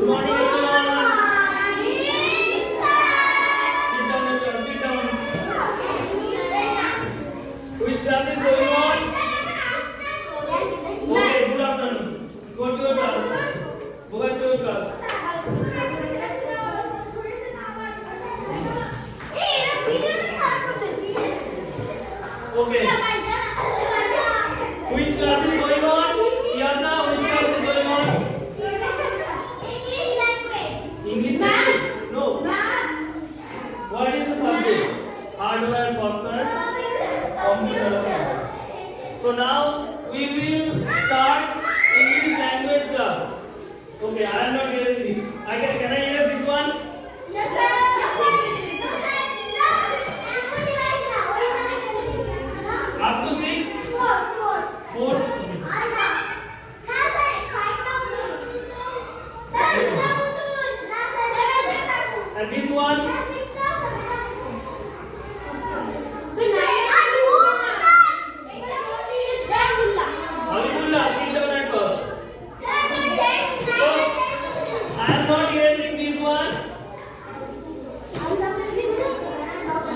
Good morning, everyone. Sit down, everyone. Sit down. Which class is going on? Okay, good afternoon. Go to your class. Go back to your class. Okay. Which class is going on? Yasa, which class is going on? English language? No. What is the subject? Hardware, software, computer. So now we will start English language class. Okay, I am not erasing this. Can I erase this one? Yes, sir. Up to 6? 4? And this one? Habibullah, sit down at first. So, I am not erasing this one.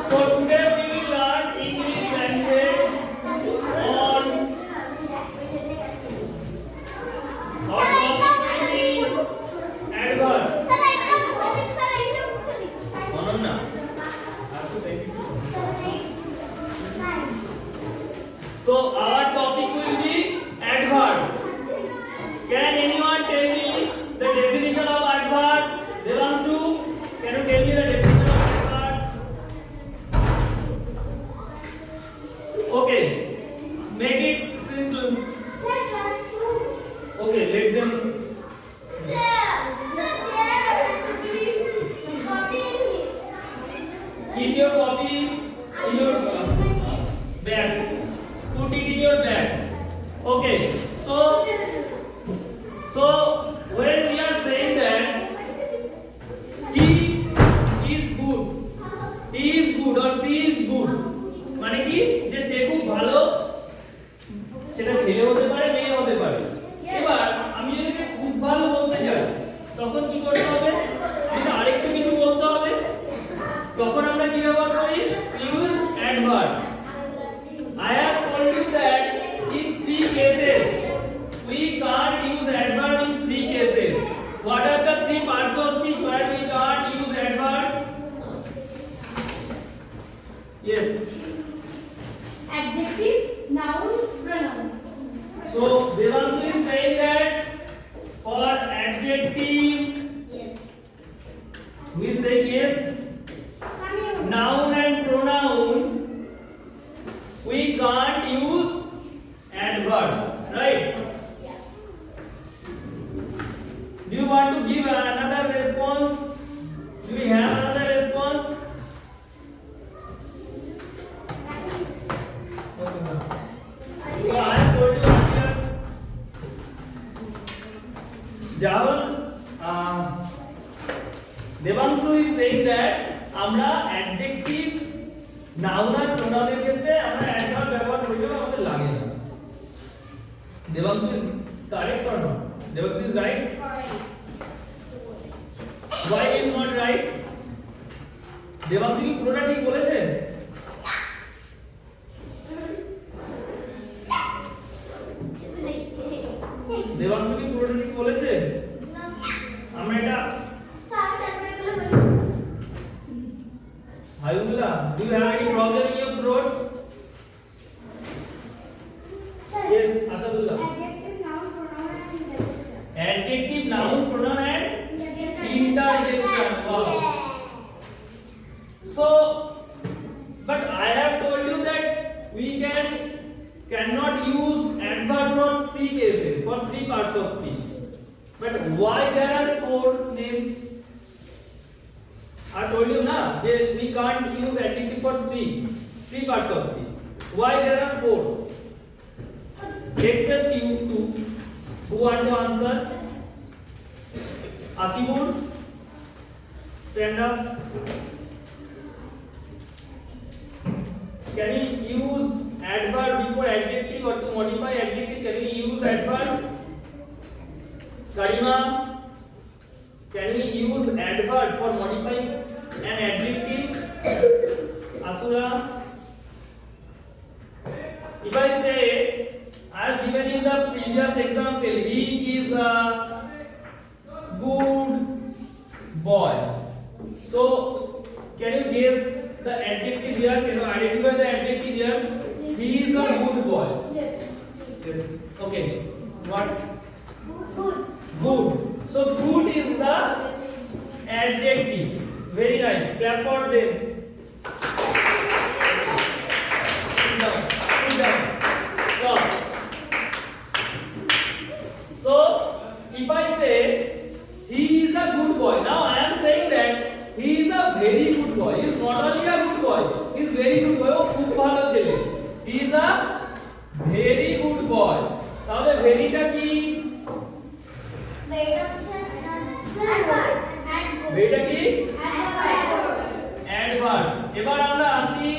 So today we will learn English language on our topic will be adverb. Manonna, so our topic will be adverb. Can anyone tell me the definition of adverb? Devanshu, can you tell me the definition of adverb? Okay, make it simple. Okay, let them. Keep your copy in your bag. Put it in your bag. Okay, so when we are saying that he is good or she is good, মানে কি যে সে খুব ভালো, সেটা ছেলে হতে পারে মেয়ে হতে পারে। এবার আমি যদি খুব ভালো বলতে চাই তখন কি করতে হবে? যদি আরেকটু কিছু বলতে হবে তখন আমরা কি ব্যবহার করি? Use adverb. I have told you that in 3 cases we can't use adverb in 3 cases. What are the 3 parts of speech where we can't use adverb? Yes. Adjective, noun, pronoun. So Devanshu is saying that for adjective, Yes. we say yes. Noun and pronoun, we can't use adverb, right? Yeah. Do you want to give another response? Do we have another response? Okay, ma'am. So I have told you earlier. Jawal, Devanshu is saying that আমরা adjective, noun আর pronoun এর ক্ষেত্রে আমরা adverb ব্যবহার করলেও আমাদের লাগে না। Devanshu is correct or not? Devanshu is right? Correct. Why is not right? Devanshu কি পুরোটা ঠিক বলেছেন? দেবাংশু কি পুরোটা ঠিক বলেছেন? আমরা এটা Hayullah, do you have any problem in your throat? Yes, Asadullah. Adjective, noun, pronoun and interjection. Wow. So, but I have told you that we cannot use adverb for 3 cases, for 3 parts of speech. But why there are 4 names? I told you na that we can't use adjective for 3 parts of speech. Why there are 4? Except you two who want to answer. Akibur, stand up. Can you use adverb before adjective or to modify adjective? Can you use adverb? Karima, Can we use adverb for modifying an adjective? Asura. If I say, I have given you the previous example. He is a good boy. So, can you guess the adjective here? Can you identify the adjective here? Yes. He is a good boy. Yes. Yes. Okay. What? Good. Good. So good is the adjective. Very nice. Clap for them. Sit down. Sit down. Stop. So if I say he is a good boy, now I am saying that he is a very good boy. He is not only a good boy, he is very good boy. ও খুব ভালো ছেলে. He is a very good boy. তাহলে ভেরিটা কি? ভেরিটা কি? Adverb. এবার আমরা আসি,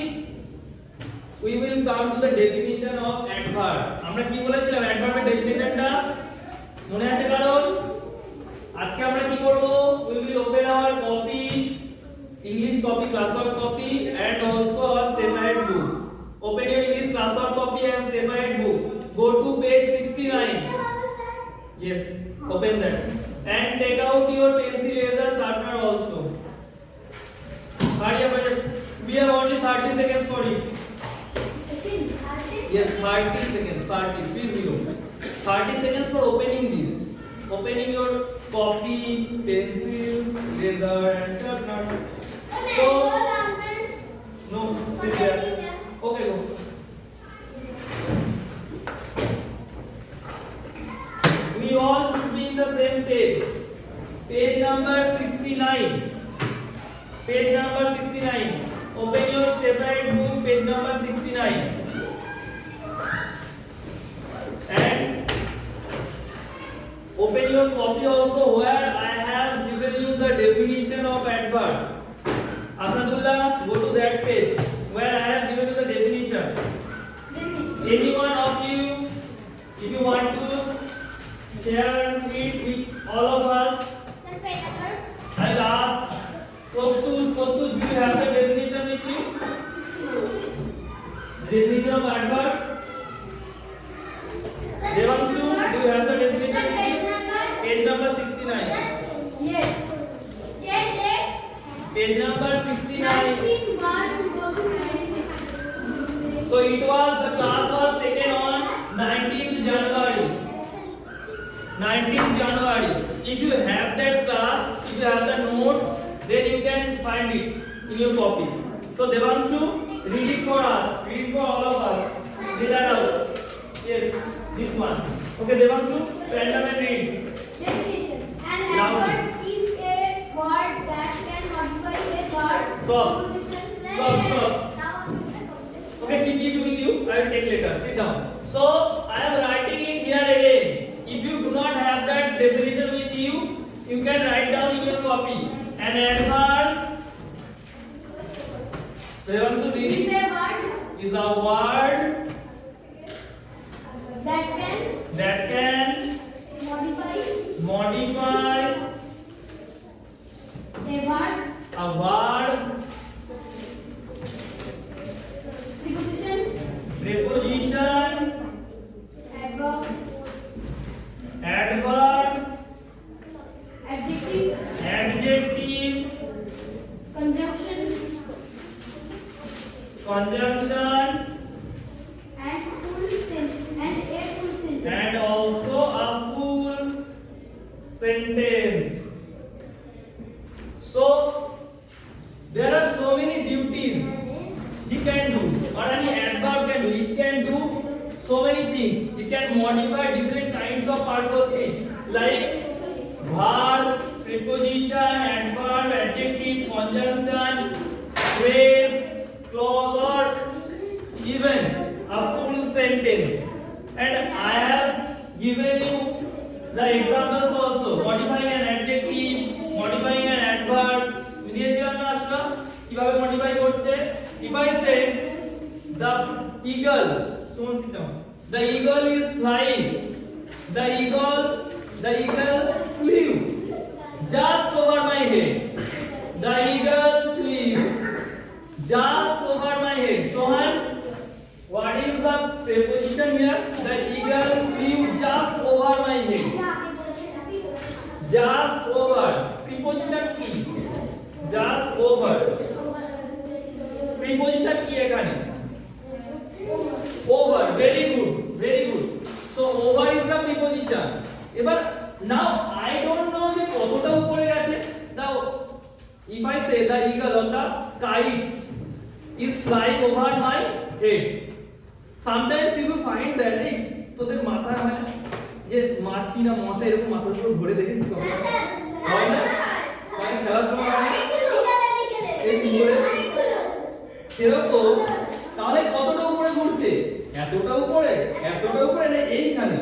we will come to the definition of adverb. আমরা কি বলেছিলাম adverb এর ডেফিনিশনটা মনে আছে কারণ? আজকে আমরা কি করব? We will open our copy, English copy, classwork copy and also our step ahead book. Open your English classwork copy and step ahead book. Go to page 69. Yes, open that. And take out your pencil, eraser, sharpener also. Hurry up, we have only 30 seconds for it. Yes, 30 seconds, 30 seconds for opening this. Opening your copy, pencil, eraser and sharpener. So, no, sit there. Okay, go. We all should be in the same page. Page number 69. Page number 69. Open your step ahead book, page number 69. And open your copy also where I have given you the definition of adverb. Asadullah, go to that page where I have given you the definition. Any one of you, if you want to share it with all of us, I'll ask Kotus, do you have the definition with you? Definition of adverb? Devanshu, do you have the definition with you? Page number 69. Yes. Page number 69. 19 March 2026. So it was, the class was taken on 19th January. 19th January. If you have that class, if you have the notes, then you can find it in your copy. So Devanshu, read it for us. Read it for all of us. Read that out. Yes, this one. Okay, Devanshu, stand up and read. Definition. An Now. adverb is a word that can modify a verb, Stop. preposition, Stop. Okay, keep it with you. I will take later. Sit down. So I am writing it here again. If you do not have that definition with you, you can write down in your copy. An adverb Devanshu, read is it. a word Is a word that can modify a a verb, word, preposition, adverb, adjective, conjunction, and a full sentence. and also a full sentence. So there are so many duties he can do, or any adverb can do. It can do so many things. It can modify different kinds of parts of speech, like verb, preposition, adverb, adjective, conjunction, phrase, clause, or even a full sentence. And I have given you the examples also. Modifying an adjective, modifying an adverb. বুঝিয়েছিলাম না আসলে কিভাবে modify করছে? If I say the eagle, someone sit down. The eagle is flying. The eagle flew just just over preposition কি just over preposition কি এখানে over very good so over is the preposition এবার now I don't know যে কতটা উপরে গেছে নাও if I say the eagle or the kite is flying over my head sometimes you will find that এই তোদের মাথায় হয় না যে মাছি না মশা এরকম মাথার উপর ঘুরে দেখেছিস কখনো হয় না হয় খেলার সময় হয় না এই ঘুরে সেরকম তাহলে কতটা উপরে ঘুরছে এতটা উপরে না এইখানে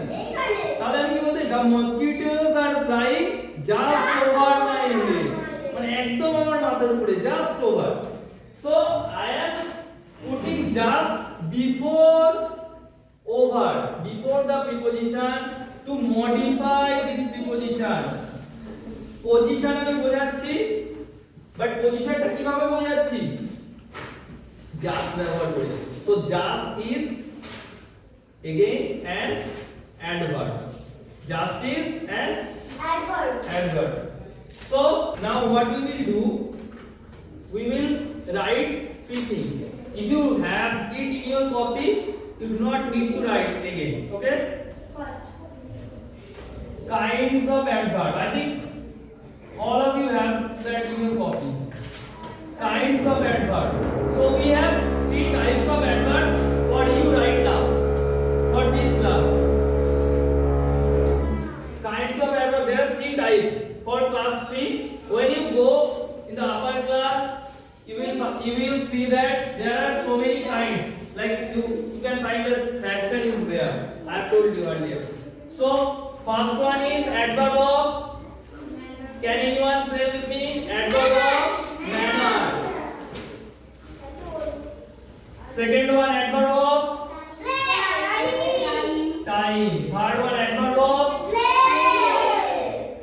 তাহলে আমি কি বলতে the mosquitoes are flying just over my head মানে একদম আমার মাথার উপরে just over so I am putting just before over before the preposition to modify this preposition position আমি বোঝাচ্ছি বাট পজিশনটা কিভাবে বোঝাচ্ছি just ব্যবহার করে so just is again an adverb just is an adverb so now what we will do we will write three things if you have it in your copy you do not need to write again okay kinds of adverb I think all of you have that in your copy kinds of adverb so we have three types of adverb for you right now for this class kinds of adverb there are three types for class 3 when you go in the upper class you will see that there are so many kinds like you can find the fraction is there I have told you earlier so first one is adverb of can anyone say with me adverb of manner second one adverb of time third one adverb of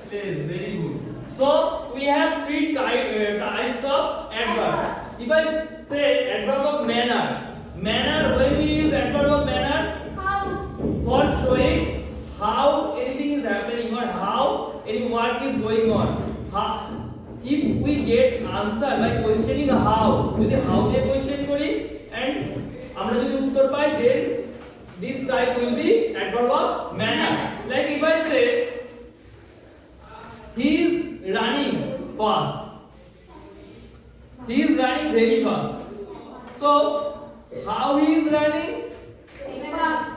place very good so we have three types of adverb if I say adverb of manner when we use adverb of manner for showing how anything is happening or how any work is going on if we get answer by questioning how যদি how দিয়ে question করি and আমরা যদি উত্তর পাই then this type will be adverb of manner like if I say he is running fast he is running very fast so how he is running fast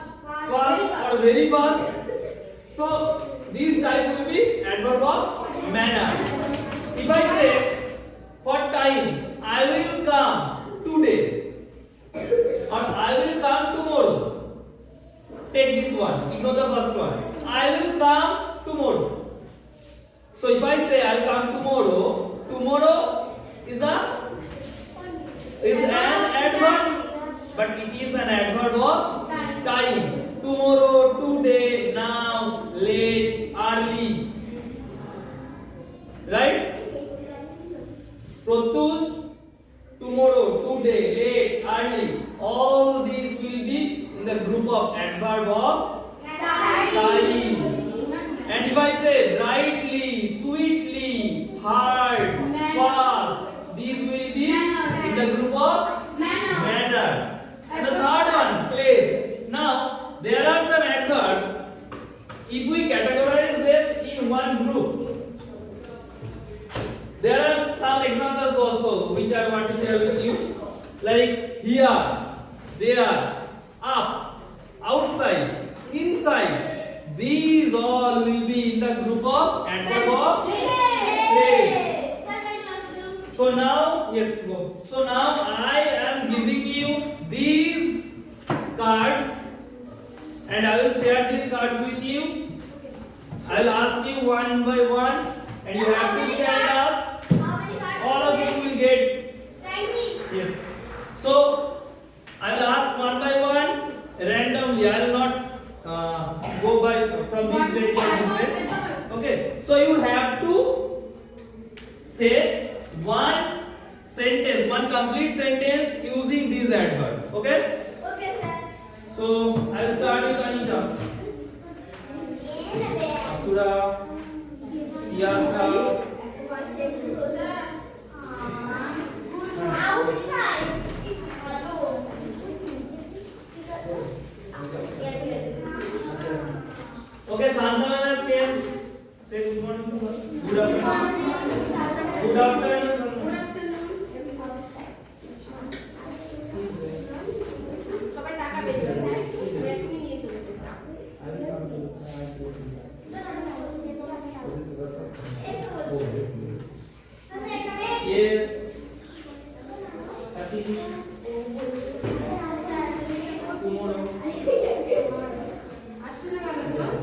or very fast so this type will be adverb of manner if I say for time I will come today or I will come tomorrow take this one ignore the first one I will come tomorrow so if I say I'll come tomorrow is an adverb but it is an adverb of time tomorrow today now late early right protus tomorrow today late early all these will be in the group of adverb of time and if I say brightly sweetly hard fast these will be in the group of manner and the third one place now there are some adverbs if we categorize them in one group there are some examples also which I want to share with you like here there up outside inside these all will be in the group of adverb of place so now yes go so now I am giving you these cards and I will share these cards with you I will ask you one by one and you have to share it up all of you will get yes so I will ask one by one randomly I will not go by from this page to this page okay so you have to say one sentence one complete sentence using these adverbs okay so I'll start with Anisha Asura Yasha. Okay, Santana can say good morning to her. Good afternoon. Good afternoon. সবাই টাকা বের করে নেয় তুমি নিয়ে চলে যেতে Yes. Happy tomorrow. আসছে না কেন টাকা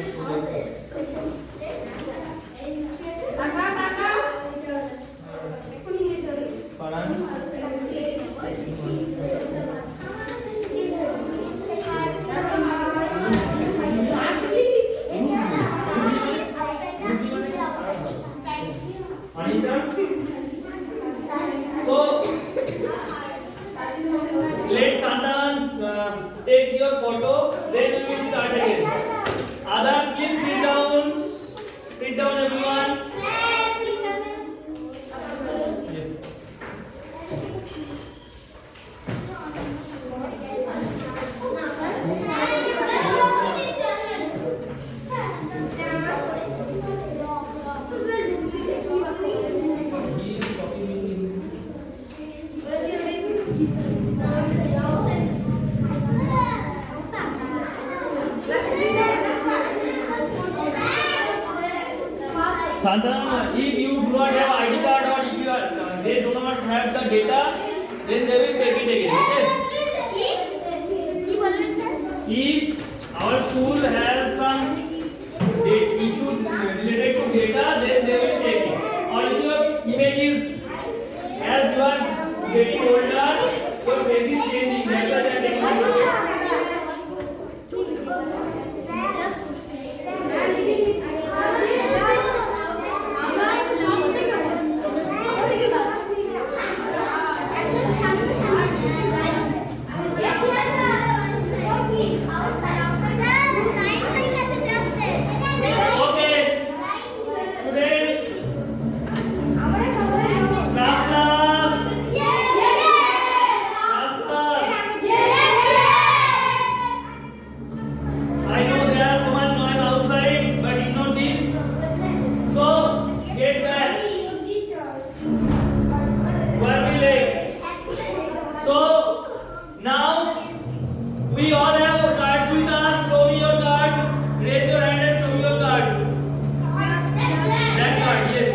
শুনো টাকা টাকা এক্ষুনি নিয়ে চলে Paran. Anita. So let Santan take your photo. Then we will start again. Others, please sit down. Sit down, everyone. Yes. Santana, if you do not have ID card or if you are, they do not have the data, then they will take it again. Okay? If our school has some issues related to data, then they will take it. Or if your image is, as you are getting older, your face is changing. That's why they are taking it. Okay, students, class class, class class. I know there are so much noise outside, but ignore this. So get back. Why we late? So now we all have cards with us. Show me your cards. Raise your hand and show me your cards. That card, yes.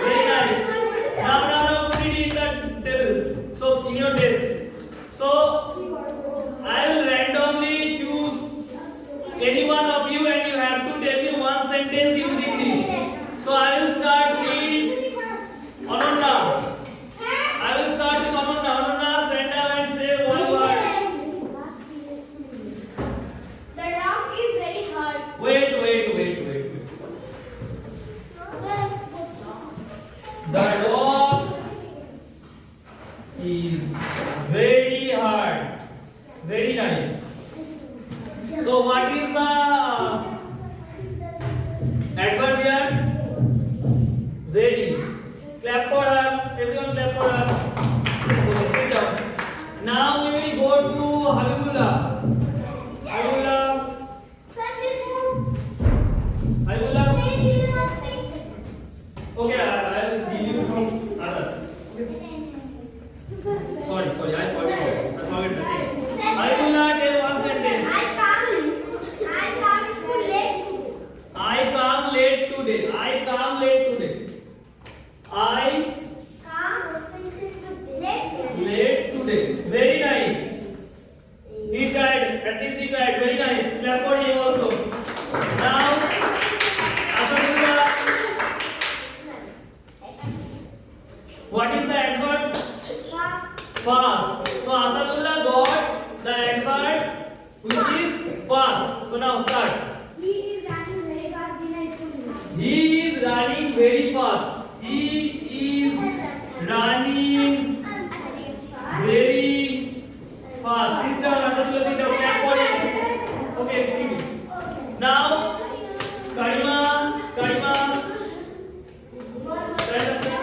Very nice. Now put it in the table. So in your desk. So I will randomly choose any one of you and you have to tell me one sentence using this. So I will start with Ananda. I will start with Ananda. Ananda, stand up and say one word. Wait. The dog is very hard. Very nice. So what is the adverb here? Very. Clap for her. Everyone clap for her. Okay, sit down. Now we will go to Habibullah. Habibullah. Okay, I'll give you from others. Sorry, I forgot. I forgot the thing. I will not tell one sentence. fast. So now start. He is running very fast in high school. He is running very fast. He is running very fast. Sit down, Asatullah, sit down. Clap for him. Okay, keep it. Now, Karima. Stand up there.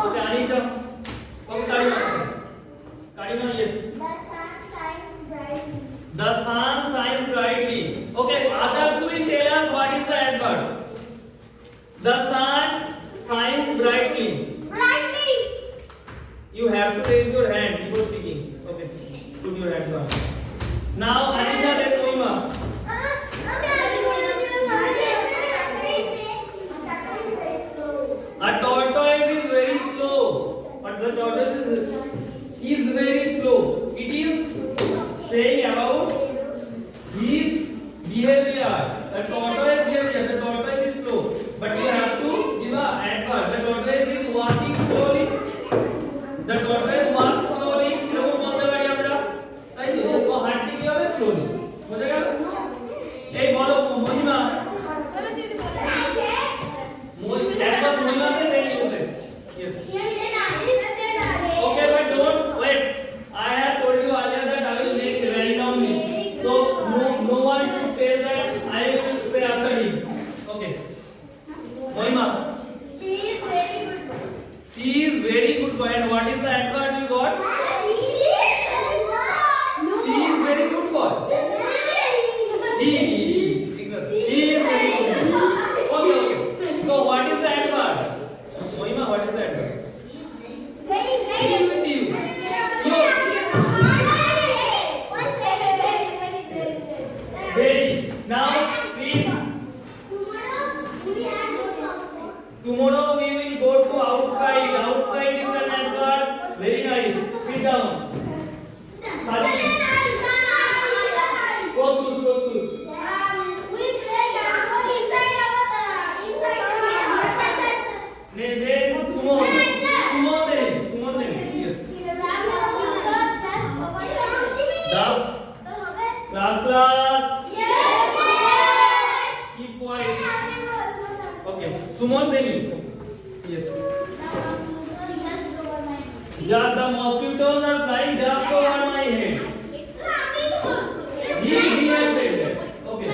Okay, Anisha. Okay, Karima, yes. The sun shines brightly. Okay, others will tell us what is the adverb. The sun shines brightly. You have to raise your hand before speaking. Okay, put your hands on. Now, Anisha, then Mohima. A tortoise is very slow. But the tortoise is very slow. It is saying about his behavior. The tortoise behavior. The tortoise is slow. But you have to give an adverb. The tortoise is walking slowly. The tortoise walks slowly. এরকম বলতে পারি আমরা। তাই তো ও হাঁটছে কি হবে slowly। বুঝে গেল? এই বলো মহিমা। adverb মহিমা से then you say. Yes. Okay, but don't wait. I have told you earlier that I will make randomly. So no one should say that I will say after him. Okay. Mohima. She is very good boy. And what is the adverb you got? She is very good boy. He is very good. Okay. So what is the adverb? Mohima, what is the adverb? With you. Very. Now, please. Tomorrow we will go to outside. Outside is an adverb. Very nice. Sit down. Focus. Then Sumon. Yes. Class. Keep quiet. Okay. Sumon then you. Yes. Just the mosquitoes are flying just over my head. He has said that. Okay.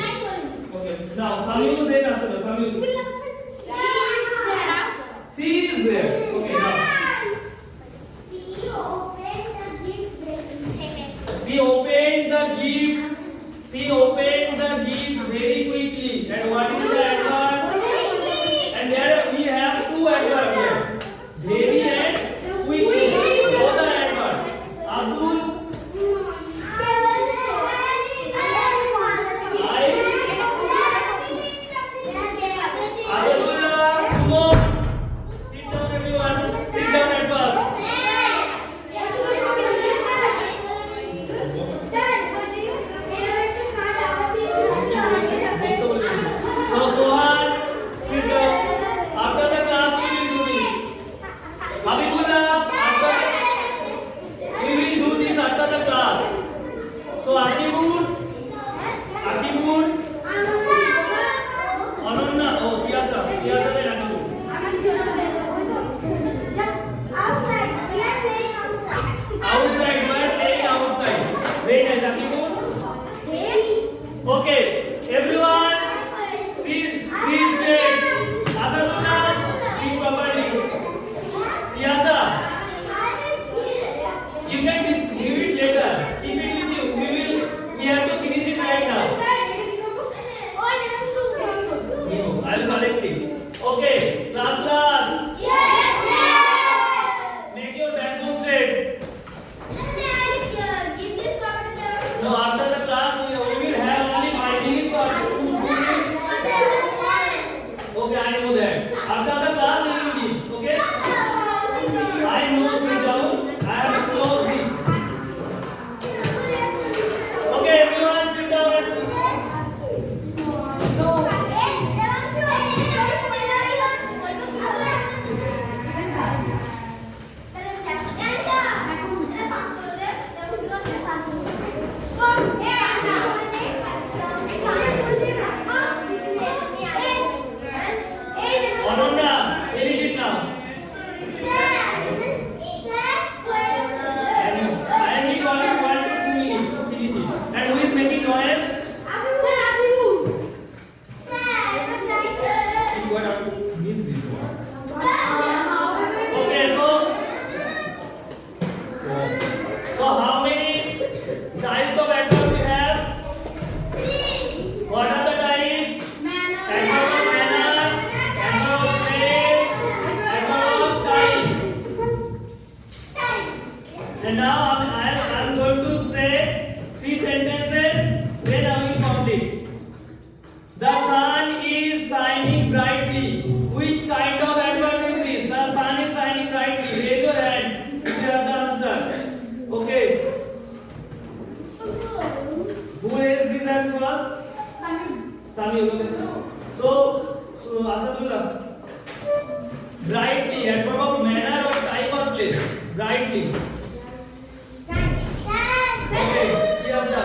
Now, Samyu then answer. Samyu. She is there. Okay, now. She opened the gift very quickly. And what is the adverb? And there we have two adverbs here. Very and quickly. Both are adverbs. Abdul. Asatullah. Sumon. Sit down everyone. Sit down at first. So Sohan, sit down. After the class we will do this. Habibullah, we will do this after the class. So Akibul, Ananya, oh Tiasa then Akibul. Outside, we are playing outside. Very nice, Akibul. Okay, everyone. Please wait. Asatullah, sit properly. Tiasa, you can give it later. Keep it with you. We have to finish it right now. No, I will collect it. Okay, class. Make your bamboo straight. No, after the class we will have only 5 minutes or 2 minutes. Okay, I know that. After the class we will give. Okay? I know sit down. I have to close this. Okay, everyone sit down. So Asadullah. Brightly, adverb of manner or time or place. Brightly. Okay, Shiyasa.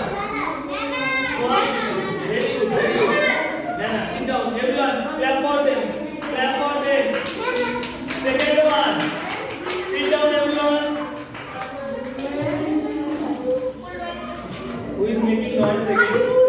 Very good, very good. Nana, sit down. Everyone, clap for them. Clap for them. Second one. Sit down, everyone. Who is making noise again?